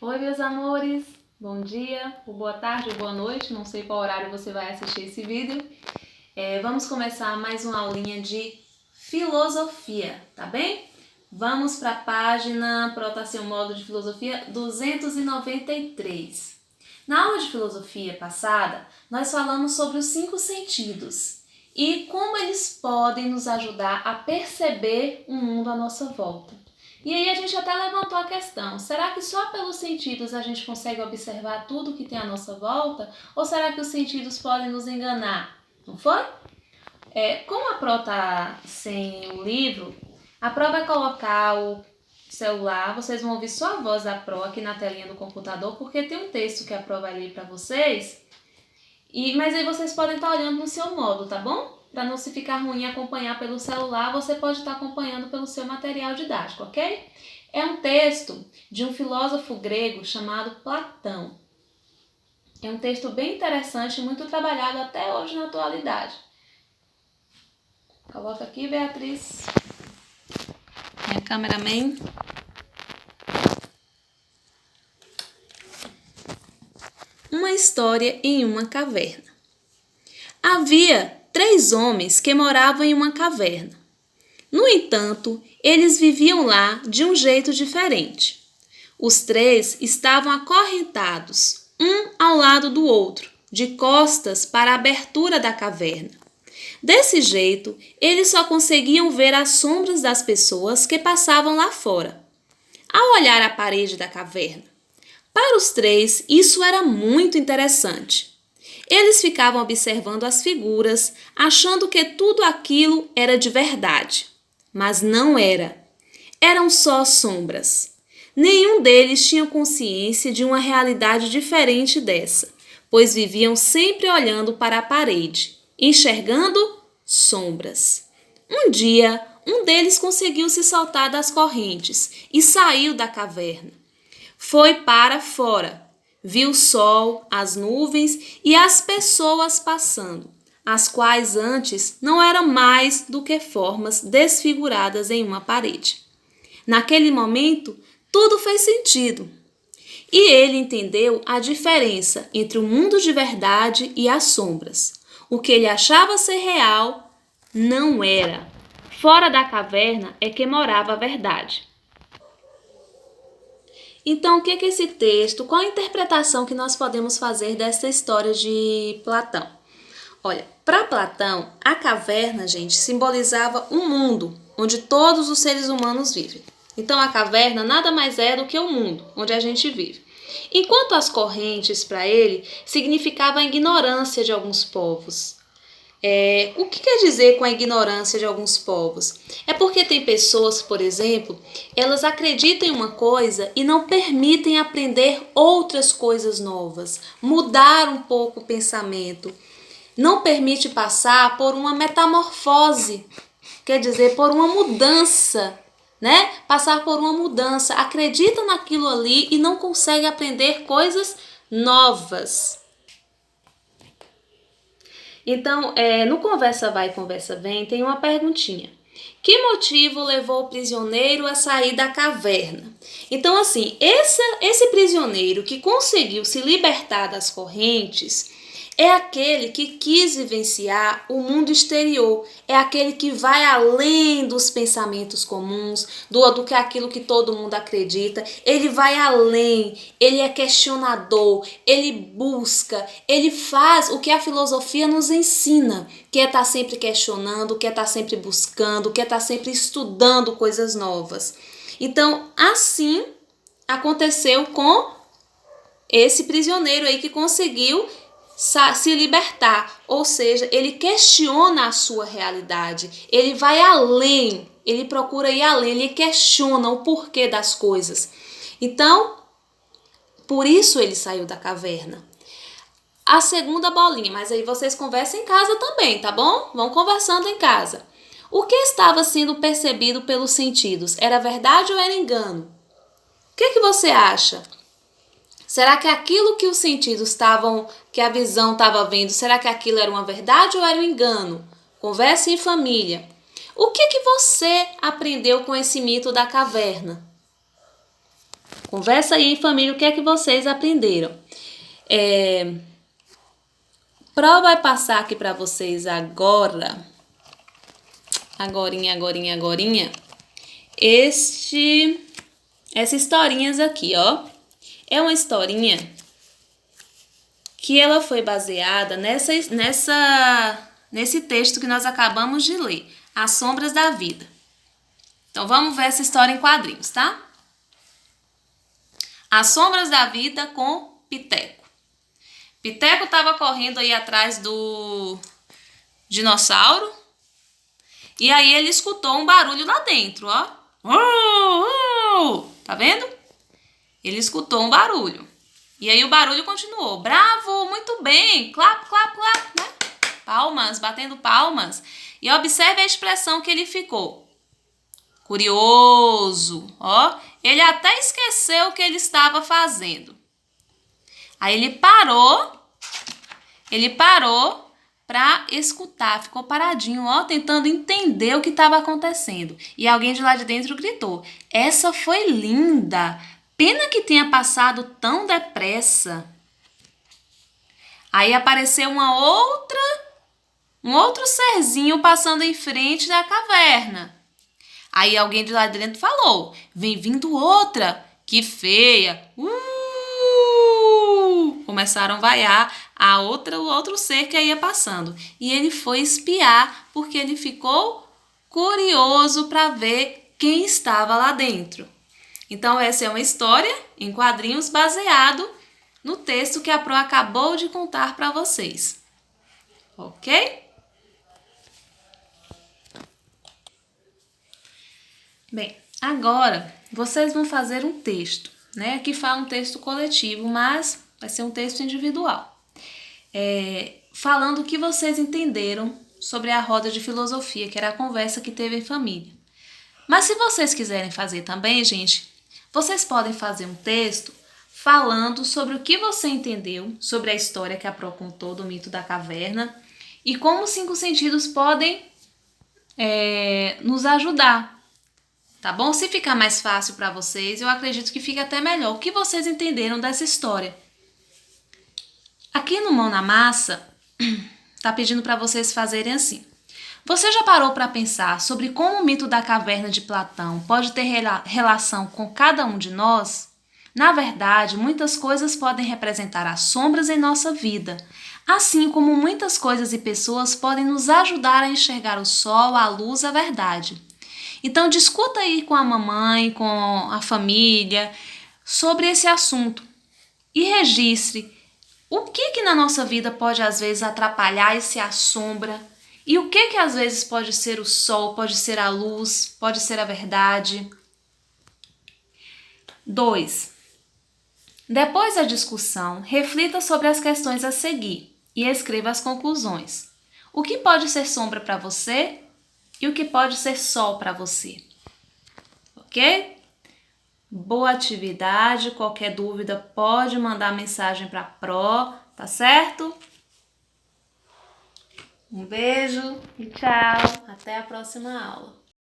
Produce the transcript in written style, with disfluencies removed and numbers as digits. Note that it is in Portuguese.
Oi, meus amores! Bom dia, ou boa tarde, ou boa noite, não sei qual horário você vai assistir esse vídeo. Vamos começar mais uma aulinha de filosofia, tá bem? Vamos para a página Prota seu modo de filosofia 293. Na aula de filosofia passada, nós falamos sobre os 5 sentidos e como eles podem nos ajudar a perceber o mundo à nossa volta. E aí a gente até levantou a questão, será que só pelos sentidos a gente consegue observar tudo que tem à nossa volta? Ou será que os sentidos podem nos enganar? Não foi? Como a Pro está sem o livro, a Pro vai colocar o celular, vocês vão ouvir só a voz da Pro aqui na telinha do computador, porque tem um texto que a Pro vai ler para vocês, mas aí vocês podem estar olhando no seu modo, tá bom? Para não se ficar ruim acompanhar pelo celular, você pode estar acompanhando pelo seu material didático, ok? É um texto de um filósofo grego chamado Platão. É um texto bem interessante e muito trabalhado até hoje na atualidade. Coloca aqui, Beatriz. Minha cameraman. Uma história em uma caverna. Havia 3 homens que moravam em uma caverna. No entanto, eles viviam lá de um jeito diferente. Os 3 estavam acorrentados, um ao lado do outro, de costas para a abertura da caverna. Desse jeito, eles só conseguiam ver as sombras das pessoas que passavam lá fora. Ao olhar a parede da caverna, para os 3, isso era muito interessante. Eles ficavam observando as figuras, achando que tudo aquilo era de verdade. Mas não era. Eram só sombras. Nenhum deles tinha consciência de uma realidade diferente dessa, pois viviam sempre olhando para a parede, enxergando sombras. Um dia, um deles conseguiu se soltar das correntes e saiu da caverna. Foi para fora. Viu o sol, as nuvens e as pessoas passando, as quais antes não eram mais do que formas desfiguradas em uma parede. Naquele momento, tudo fez sentido. E ele entendeu a diferença entre o mundo de verdade e as sombras. O que ele achava ser real não era. Fora da caverna é que morava a verdade. Então, o que é esse texto? Qual a interpretação que nós podemos fazer dessa história de Platão? Olha, para Platão, a caverna, gente, simbolizava um mundo onde todos os seres humanos vivem. Então, a caverna nada mais é do que o mundo onde a gente vive. Enquanto as correntes, para ele, significavam a ignorância de alguns povos. O que quer dizer com a ignorância de alguns povos? É porque tem pessoas, por exemplo, elas acreditam em uma coisa e não permitem aprender outras coisas novas, mudar um pouco o pensamento, não permite passar por uma metamorfose, quer dizer, por uma mudança, né? Passar por uma mudança, acredita naquilo ali e não consegue aprender coisas novas. Então, no Conversa Vai, Conversa Vem, tem uma perguntinha. Que motivo levou o prisioneiro a sair da caverna? Então, assim, esse prisioneiro que conseguiu se libertar das correntes é aquele que quis vivenciar o mundo exterior, é aquele que vai além dos pensamentos comuns, do que aquilo que todo mundo acredita, ele vai além, ele é questionador, ele busca, ele faz o que a filosofia nos ensina, que é estar sempre questionando, que é estar sempre buscando, que é estar sempre estudando coisas novas. Então, assim aconteceu com esse prisioneiro aí que conseguiu se libertar, ou seja, ele questiona a sua realidade, ele vai além, ele procura ir além, ele questiona o porquê das coisas. Então, por isso ele saiu da caverna. A segunda bolinha, mas aí vocês conversam em casa também, tá bom? Vão conversando em casa. O que estava sendo percebido pelos sentidos? Era verdade ou era engano? O que você acha? Será que aquilo que os sentidos estavam, que a visão estava vendo, será que aquilo era uma verdade ou era um engano? Converse em família. O que você aprendeu com esse mito da caverna? Conversa aí em família o que é que vocês aprenderam. Pro vai passar aqui para vocês agora. Agorinha. Essa historinhas aqui, ó. É uma historinha que ela foi baseada nesse texto que nós acabamos de ler, As Sombras da Vida. Então, vamos ver essa história em quadrinhos, tá? As Sombras da Vida com Piteco. Piteco estava correndo aí atrás do dinossauro e aí ele escutou um barulho lá dentro, ó. Tá vendo? Ele escutou um barulho. E aí o barulho continuou. Bravo, muito bem. Clap, clap, clap, né? Palmas, batendo palmas. E observe a expressão que ele ficou. Curioso, ó. Ele até esqueceu o que ele estava fazendo. Aí ele parou para escutar, ficou paradinho, ó, tentando entender o que estava acontecendo. E alguém de lá de dentro gritou: essa foi linda! Pena que tenha passado tão depressa. Aí apareceu um outro serzinho passando em frente da caverna. Aí alguém de lá de dentro falou: vem vindo outra, que feia. Começaram a vaiar o outro ser que ia passando. E ele foi espiar porque ele ficou curioso para ver quem estava lá dentro. Então, essa é uma história em quadrinhos baseado no texto que a Pro acabou de contar para vocês. Ok? Bem, agora vocês vão fazer um texto, né? Aqui fala um texto coletivo, mas vai ser um texto individual. Falando o que vocês entenderam sobre a roda de filosofia, que era a conversa que teve em família. Mas se vocês quiserem fazer também, gente, vocês podem fazer um texto falando sobre o que você entendeu sobre a história que a Pro contou do mito da caverna e como os 5 sentidos podem nos ajudar. Tá bom? Se ficar mais fácil para vocês, eu acredito que fica até melhor. O que vocês entenderam dessa história? Aqui no Mão na Massa, tá pedindo para vocês fazerem assim. Você já parou para pensar sobre como o mito da caverna de Platão pode ter relação com cada um de nós? Na verdade, muitas coisas podem representar as sombras em nossa vida, assim como muitas coisas e pessoas podem nos ajudar a enxergar o sol, a luz, a verdade. Então, discuta aí com a mamãe, com a família, sobre esse assunto e registre o que na nossa vida pode, às vezes, atrapalhar e se assombra e o que às vezes pode ser o sol, pode ser a luz, pode ser a verdade. 2. Depois da discussão, reflita sobre as questões a seguir e escreva as conclusões. O que pode ser sombra para você e o que pode ser sol para você. Ok? Boa atividade. Qualquer dúvida pode mandar mensagem para a Pro, tá certo? Um beijo e tchau. Até a próxima aula.